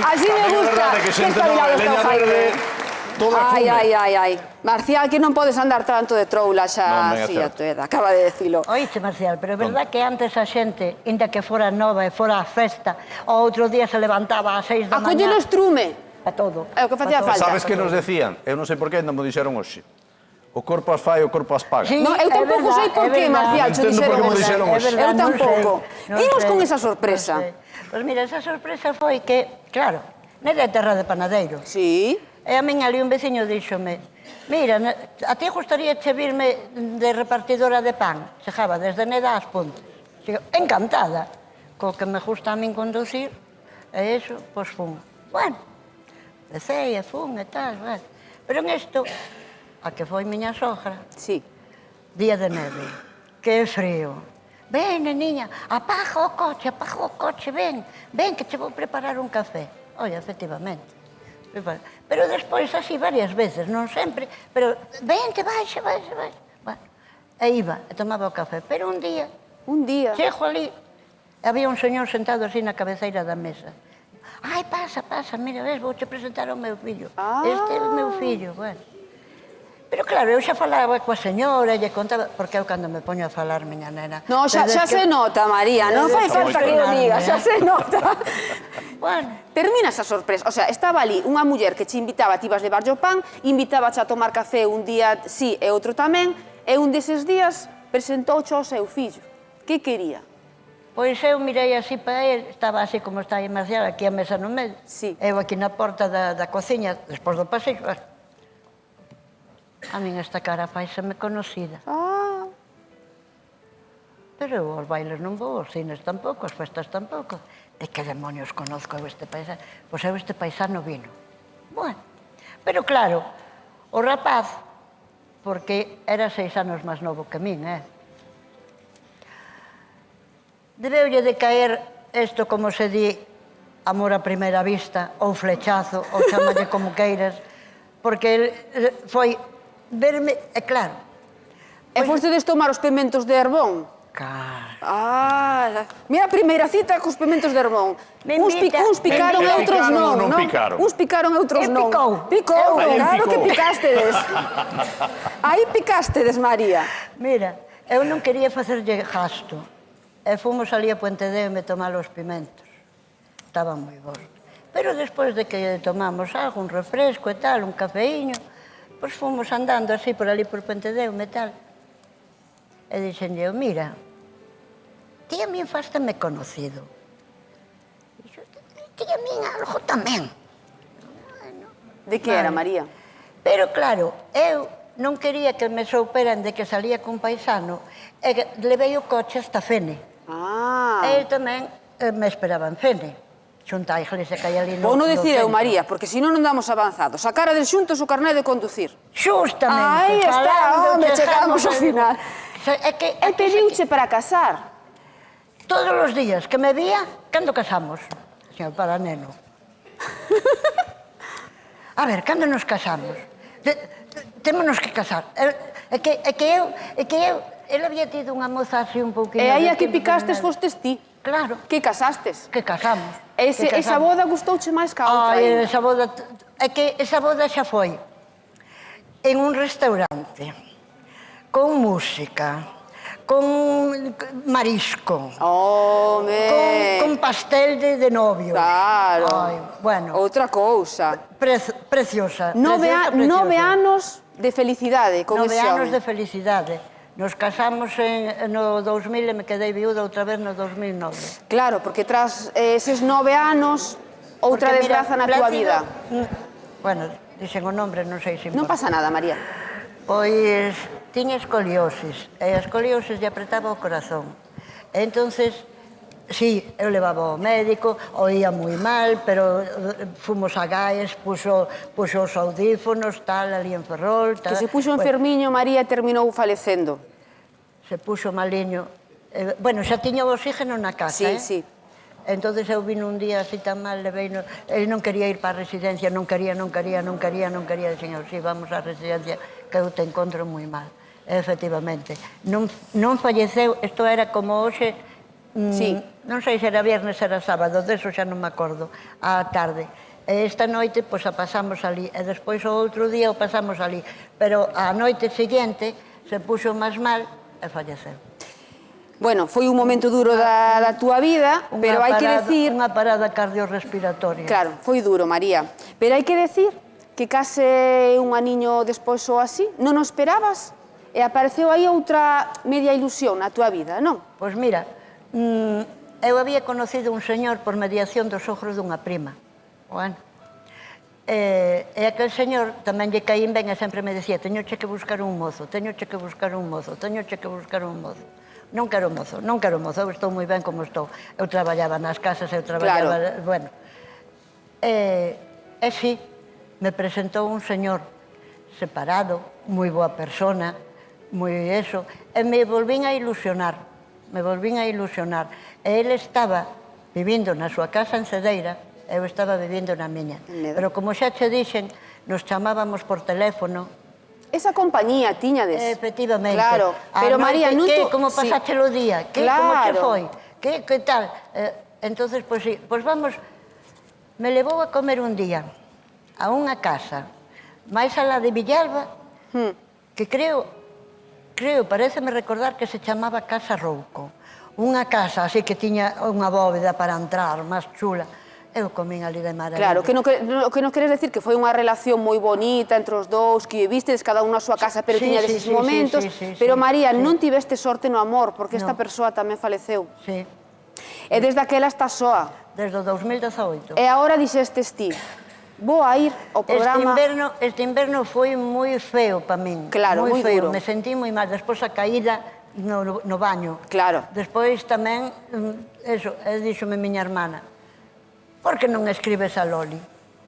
Así me gusta. Que xente nova, leña verde, toda fume. Ai. Marcial, que non podes andar tanto de troula xa, así a tu edad. Acaba de decilo. Oíste, Marcial, pero é verdad que antes a xente, inda que fora nova e fora a festa, o outro día se levantaba ás 6 da mañá... A coller o estrume. A todo. É o que facía falta. Sabes que nos decían? Eu non sei por que, ainda mo dixeron hoxe. O corpo as fai, o corpo as paga. Sí, No, eu tampouco sei por que, Marcial, Non entendo por que mo dixeron hoxe. Eu tampouco. Imos con esa sorpresa. Pois mira, esa sorpresa foi que, claro, neda é terra de panadeiro. Sí. E a min ali un veciño díxome, mira, a ti gustaría che virme de repartidora de pan? Chegaba desde Neda ás Pontes. Digo, encantada. Co que me gusta a min conducir, e iso, pois fun. Bueno, decei e fun e tal, bueno. Pero en isto, a que foi miña sogra, Sí. día de neve, que frío. Ven, neniña, apaga o coche, ven, que che vou preparar un café. Oye, efectivamente. Pero despois así varias veces, non sempre, pero vente, baixa. Bueno, e iba, e tomaba o café. Pero un día, chego ali, había un señor sentado así na cabeceira da mesa. Ai, pasa, mira, ves, vouche presentar ao meu fillo. Este é o meu fillo, bueno. Pero claro, eu xa falaba coa señora, lle contaba, porque eu cando me poño a falar, miña nena... No, xa se nota, María, non fai falta que o digas, xa se nota. Bueno. Termina esa sorpresa, o sea, estaba ali unha muller que che invitaba, ti ibas levarlle o pan, invitaba a tomar café un día sí e outro tamén, e un deses días presentouche ao seu fillo. Que quería? Pois eu mirei así para ele, estaba así como está aí Marcial, aquí a mesa no medio. Sí. Eu aquí na porta da cociña, despois do pasillo, a min esta cara faiseme conocida. Pero eu aos bailes non vou, aos cines tampouco, aos festas tampouco. De que demonios conozco eu este paisano? Pois eu este paisano vino. Bueno, pero claro, o rapaz, porque era 6 anos máis novo que min, debeulle de caer isto como se di amor a primeira vista, ou flechazo, ou chamalle como queiras, porque el foi verme, e claro. E fostedes tomar os pementos de Herbón? Claro. Mira a primeira cita cos pementos de Herbón. Uns picaron e outros non. Uns picaron e outros non. Picou, claro que picastedes. Aí picastedes, María. Mira, eu non quería facerlle gasto. E fomos ali a Puente de Eume tomar os pimentos. Estaban moi bons. Pero despois de que tomamos algo, un refresco e tal, un cafeíño, pois fomos andando así por ali por Puente de Eume e tal. E dixenlle, mira, ti a min fástame conocido. Dixo, ti a min algo tamén. De que era, María? Pero claro, eu non quería que me souperan de que salía cun paisano e levei o coche hasta Fene. E eu tamén me esperaba en Fene. Xunta a iglesia que hai ali no... Vou non dicir eu, María, porque senón non damos avanzados. Sacara de xuntos o carné de conducir. Xustamente. Aí está, home, chegamos ao final. E pediuche para casar. Todos os días que me vía, cando casamos? Señor, para neno. A ver, cando nos casamos? Témonos que casar. É que eu... Ele había tido unha moza así un pouquinho... E aí a que picastes fostes ti. Claro. Que casastes. Que casamos. Esa boda gustouche máis que a outra. Ai, esa boda... É que esa boda xa foi en un restaurante, con música, con marisco, con pastel de novio. Claro. Ai, bueno. Outra cousa. Preciosa. 9 anos de felicidade con ese 9 anos home. de felicidade. Nos casamos no 2000 e me quedei viúda outra vez no 2009. Claro, porque tras eses 9 anos, outra desgraza na túa vida. Bueno, dixen o nombre, non sei se importa. Non pasa nada, María. Pois tiña escoliosis, e a escoliosis lle apretaba o corazón. E entonces, sí, eu levaba ao médico, oía moi mal, pero fomos a Gaes, puxo os audífonos, tal, ali en Ferrol, tal. Que se puxo enfermiño, María, e terminou falecendo. Se puxo maliño. Bueno, xa tiña o oxígeno na casa, Sí. Entón eu vino un día así tan mal, ele non quería ir para a residencia, non quería, señor, sí, vamos á residencia, que eu te encontro moi mal. Efectivamente. Non falleceu, isto era como hoxe, Sí. Non sei se era viernes, era sábado, deso xa non me acordo, á tarde. E esta noite, pois, a pasamos ali, e despois o outro día o pasamos ali. Pero a noite seguinte se puxo máis mal e falleceu. Bueno, foi un momento duro da túa vida, pero hai que decir... Unha parada cardiorrespiratoria. Claro, foi duro, María. Pero hai que decir que case un aniño despois ou así, non o esperabas e apareceu aí outra media ilusión na túa vida, non? Pois mira, eu había conocido un señor por mediación dos sogros dunha prima. Bueno, e aquel señor tamén lle caín ben e sempre me decía: teñoche que buscar un mozo, teñoche que buscar un mozo, teñoche que buscar un mozo. Non quero mozo, non quero mozo, eu estou moi ben como estou. Eu traballaba nas casas, eu traballaba... Bueno, e sí, me presentou un señor separado, moi boa persona, moi eso, e me volvín a ilusionar, E ele estaba vivindo na súa casa en Cedeira, eu estaba vivindo na miña. Pero como xa che dixen, nos chamábamos por teléfono. Esa compañía tiñades. Efectivamente. Claro, pero María, non tú... Como pasache o día? Como che foi? Que tal? Entonces, pois sí, pois vamos... Me levou a comer un día a unha casa, máis a la de Villalba, que creo, pareceme recordar que se chamaba Casa Rouco. Unha casa así que tiña unha bóveda para entrar, máis chula. Eu comín ali de maravilla. Claro, que non queres decir que foi unha relación moi bonita entre os dous, que vivistes cada un na súa casa, pero tiña deses momentos. Pero, María, non tiveste sorte no amor, porque esta persoa tamén faleceu. Sí. E desde aquela estás soa. Desde o 2018. E agora dixestes ti, vou a ir ao programa... Este inverno foi moi feo para min. Claro, moi duro. Me sentí moi mal. Despois a caída no baño. Claro. Despois tamén, eso, díxome miña hermana, por que non escribes a Loli?